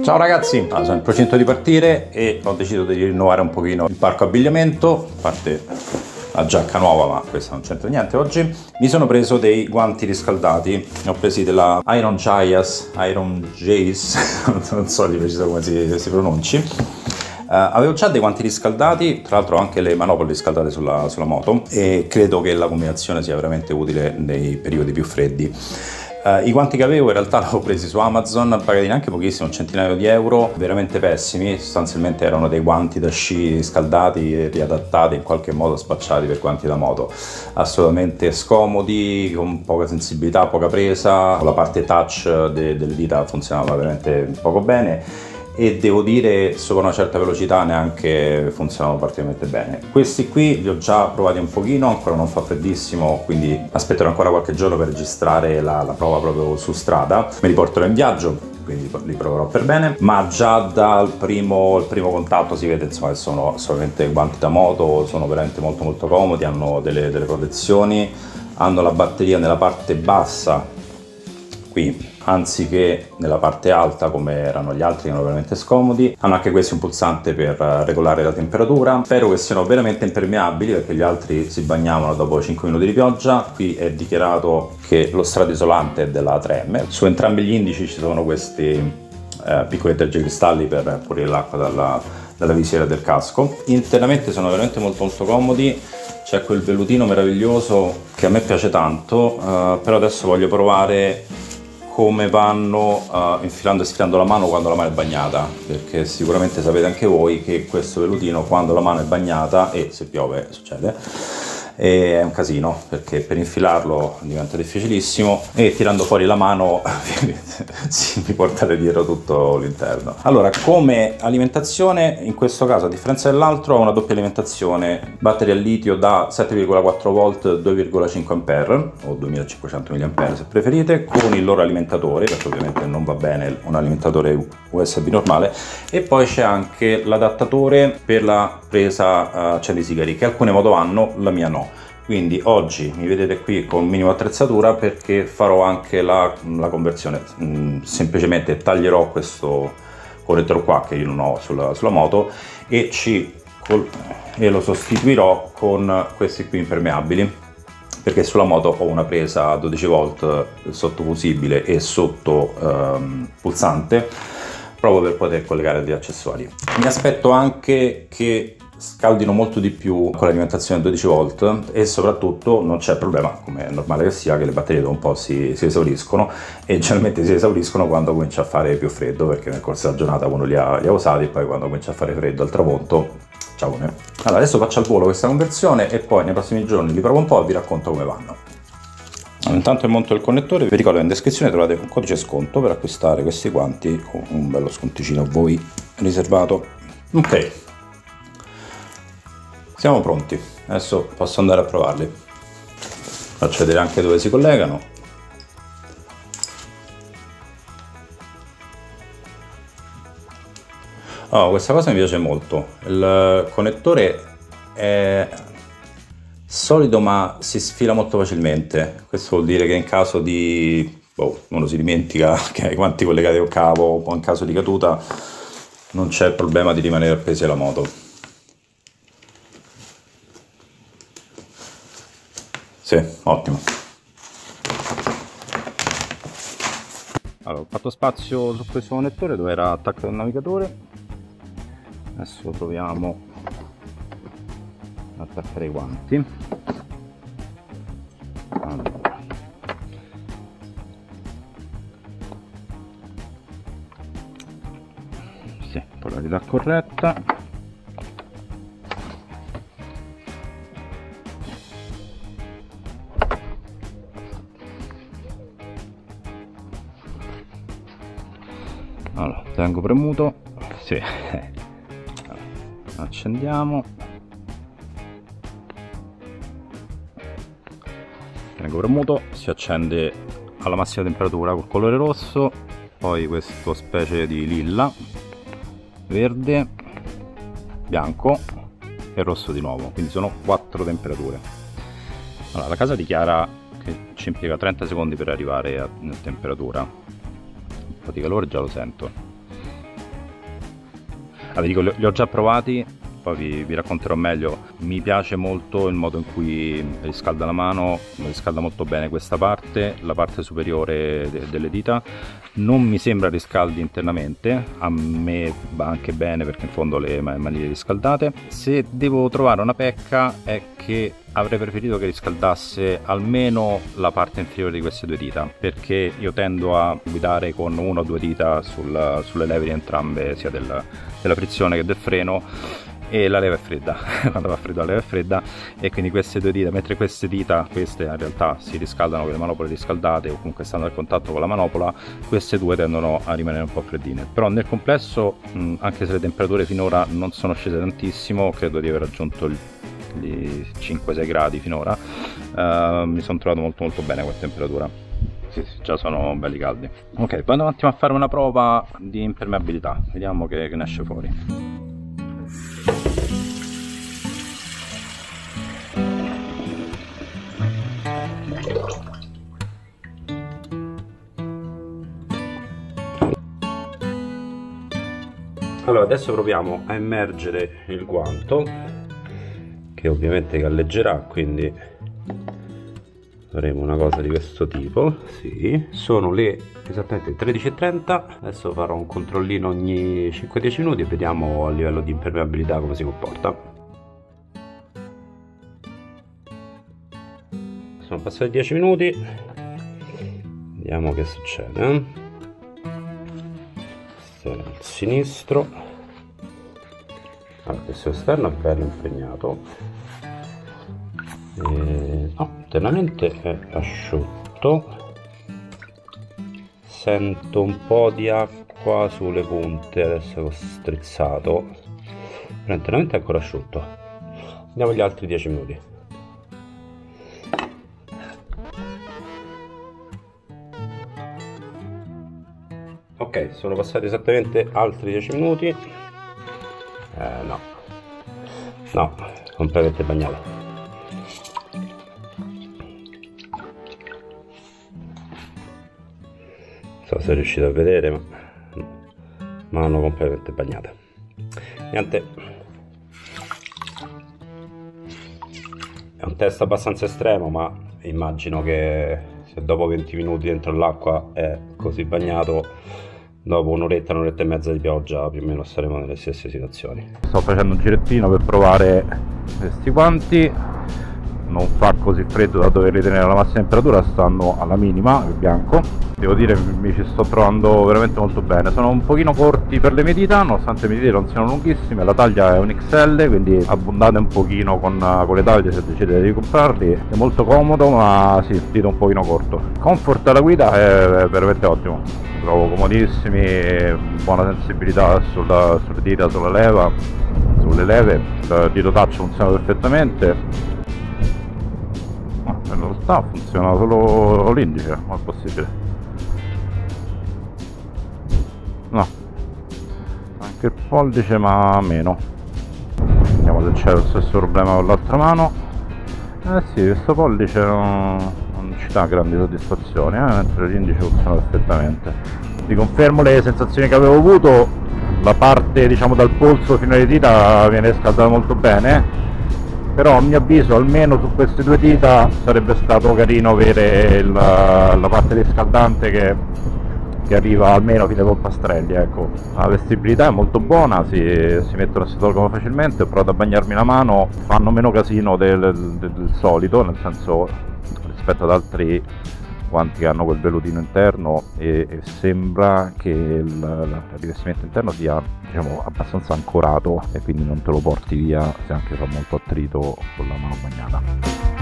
Ciao ragazzi, allora, sono in procinto di partire e ho deciso di rinnovare un pochino il parco abbigliamento, a parte la giacca nuova, ma questa non c'entra niente oggi. Mi sono preso dei guanti riscaldati, ne ho presi della Iron Jace, non so di preciso come si pronunci. Avevo già dei guanti riscaldati, tra l'altro anche le manopole riscaldate sulla moto, e credo che la combinazione sia veramente utile nei periodi più freddi. I guanti che avevo in realtà li avevo presi su Amazon, pagati neanche pochissimo, un centinaio di euro, veramente pessimi. Sostanzialmente erano dei guanti da sci riscaldati e riadattati, in qualche modo spacciati per guanti da moto, assolutamente scomodi, con poca sensibilità, poca presa. La parte touch delle dita funzionava veramente poco bene e devo dire sopra una certa velocità neanche funzionano particolarmente bene. Questi qui li ho già provati un pochino, ancora non fa freddissimo, quindi aspetterò ancora qualche giorno per registrare la prova proprio su strada. Me li porterò in viaggio, quindi li proverò per bene, ma già dal primo contatto si vede insomma che sono solamente guanti da moto, sono veramente molto comodi, hanno delle protezioni, hanno la batteria nella parte bassa qui anziché nella parte alta come erano gli altri, che erano veramente scomodi. Hanno anche questi un pulsante per regolare la temperatura. Spero che siano veramente impermeabili, perché gli altri si bagnavano dopo 5 minuti di pioggia. Qui è dichiarato che lo strato isolante è della 3M. Su entrambi gli indici ci sono questi piccoli tergicristalli per pulire l'acqua dalla visiera del casco. Internamente sono veramente molto comodi. C'è quel vellutino meraviglioso che a me piace tanto, però adesso voglio provare come vanno infilando e sfilando la mano quando la mano è bagnata, perché sicuramente sapete anche voi che questo vellutino quando la mano è bagnata, e se piove succede, è un casino, perché per infilarlo diventa difficilissimo e tirando fuori la mano mi portate dietro tutto l'interno. Allora, come alimentazione, in questo caso a differenza dell'altro ho una doppia alimentazione, batteria al litio da 7,4 volt 2,5 ampere o 2500 mAh se preferite, con il loro alimentatore, perché ovviamente non va bene un alimentatore USB normale, e poi c'è anche l'adattatore per la presa accendi-sigari, che alcune moto hanno, la mia no. Quindi oggi mi vedete qui con minimo attrezzatura perché farò anche la conversione. Semplicemente taglierò questo correttore qua che io non ho sulla moto e lo sostituirò con questi qui impermeabili, perché sulla moto ho una presa 12 volt sottofusibile e sotto pulsante, proprio per poter collegare degli accessori. Mi aspetto anche che scaldino molto di più con l'alimentazione a 12 volt e soprattutto non c'è problema, come è normale che sia, che le batterie dopo un po' si esauriscono, e generalmente si esauriscono quando comincia a fare più freddo, perché nel corso della giornata uno li ha usati e poi quando comincia a fare freddo al tramonto, ciao. Allora adesso faccio al volo questa conversione e poi nei prossimi giorni li provo un po' e vi racconto come vanno. Allora, intanto monto il connettore, vi ricordo che in descrizione trovate un codice sconto per acquistare questi guanti con un bello sconticino a voi riservato. Ok, siamo pronti, adesso posso andare a provarli. Faccio vedere anche dove si collegano. Oh, questa cosa mi piace molto. Il connettore è solido ma si sfila molto facilmente. Questo vuol dire che in caso di uno si dimentica che ha i guanti collegati al cavo o in caso di caduta non c'è il problema di rimanere appesi alla moto. Sì, ottimo. Allora, ho fatto spazio su questo connettore dove era attaccato il navigatore. Adesso proviamo ad attaccare i guanti. Allora. Sì, polarità corretta. Allora, tengo premuto, sì. Allora, accendiamo, tengo premuto, si accende alla massima temperatura col colore rosso, poi questo specie di lilla, verde, bianco e rosso di nuovo, quindi sono 4 temperature. Allora, la casa dichiara che ci impiega 30 secondi per arrivare a temperatura. Un po' di calore già lo sento. Allora, dico, li ho già provati, poi vi racconterò meglio. Mi piace molto il modo in cui riscalda la mano, riscalda molto bene questa parte, la parte superiore delle dita. Non mi sembra riscaldi internamente, a me va anche bene perché in fondo le maniglie riscaldate. Se devo trovare una pecca è che avrei preferito che riscaldasse almeno la parte inferiore di queste due dita, perché io tendo a guidare con una o due dita sulle leve di entrambe, sia della frizione che del freno, e la leva è fredda. Quando va fredda la leva è fredda, e quindi queste due dita, mentre queste in realtà si riscaldano con le manopole riscaldate o comunque stanno a contatto con la manopola, queste due tendono a rimanere un po' freddine. Però nel complesso, anche se le temperature finora non sono scese tantissimo, credo di aver raggiunto i 5-6 gradi finora, mi sono trovato molto bene quella temperatura. Sì, già sono belli caldi. Ok, vado un attimo a fare una prova di impermeabilità, vediamo che ne esce fuori. Allora, adesso proviamo a immergere il guanto, che ovviamente galleggerà, quindi faremo una cosa di questo tipo. Sì, sono le esattamente 13:30. Adesso farò un controllino ogni 5-10 minuti e vediamo a livello di impermeabilità come si comporta. Sono passati 10 minuti, vediamo che succede. Questo è il sinistro, questo esterno è bello impegnato, no, internamente è asciutto, sento un po' di acqua sulle punte, adesso ho strizzato, però internamente è ancora asciutto. Andiamo agli altri 10 minuti. Ok, sono passati esattamente altri 10 minuti. No, completamente bagnato. Non so se riuscite a vedere, ma mano completamente bagnata. Niente, è un test abbastanza estremo, ma immagino che se dopo 20 minuti dentro l'acqua è così bagnato, dopo un'oretta e mezza di pioggia più o meno staremo nelle stesse situazioni. Sto facendo un girettino per provare questi guanti, non fa così freddo da doverli tenere alla massima temperatura, stanno alla minima, il bianco. Devo dire mi ci sto trovando veramente molto bene. Sono un pochino corti per le mie dita, nonostante le mie dita non siano lunghissime, la taglia è un XL, quindi abbondate un pochino con le taglie se decidete di comprarli. È molto comodo, ma sì, il dito un pochino corto. Comfort alla guida è veramente ottimo, li trovo comodissimi, buona sensibilità sulle dita, sulle leve, il dito touch funziona perfettamente. In realtà funziona solo l'indice, ma è possibile? No, anche il pollice, ma meno. Vediamo se c'è lo stesso problema con l'altra mano. Sì, questo pollice non ci dà grandi soddisfazioni, mentre l'indice funziona perfettamente. Vi confermo le sensazioni che avevo avuto. La parte, diciamo, dal polso fino alle dita viene scaldata molto bene, però a mio avviso almeno su queste due dita sarebbe stato carino avere la parte riscaldante che arriva almeno fino ai polpastrelli, ecco. La vestibilità è molto buona, si mettono e si tolgono facilmente. Ho provato a bagnarmi la mano, fanno meno casino del solito, nel senso, rispetto ad altri guanti che hanno quel velutino interno, e sembra che il rivestimento interno sia, diciamo, abbastanza ancorato e quindi non te lo porti via se anche fa molto attrito con la mano bagnata.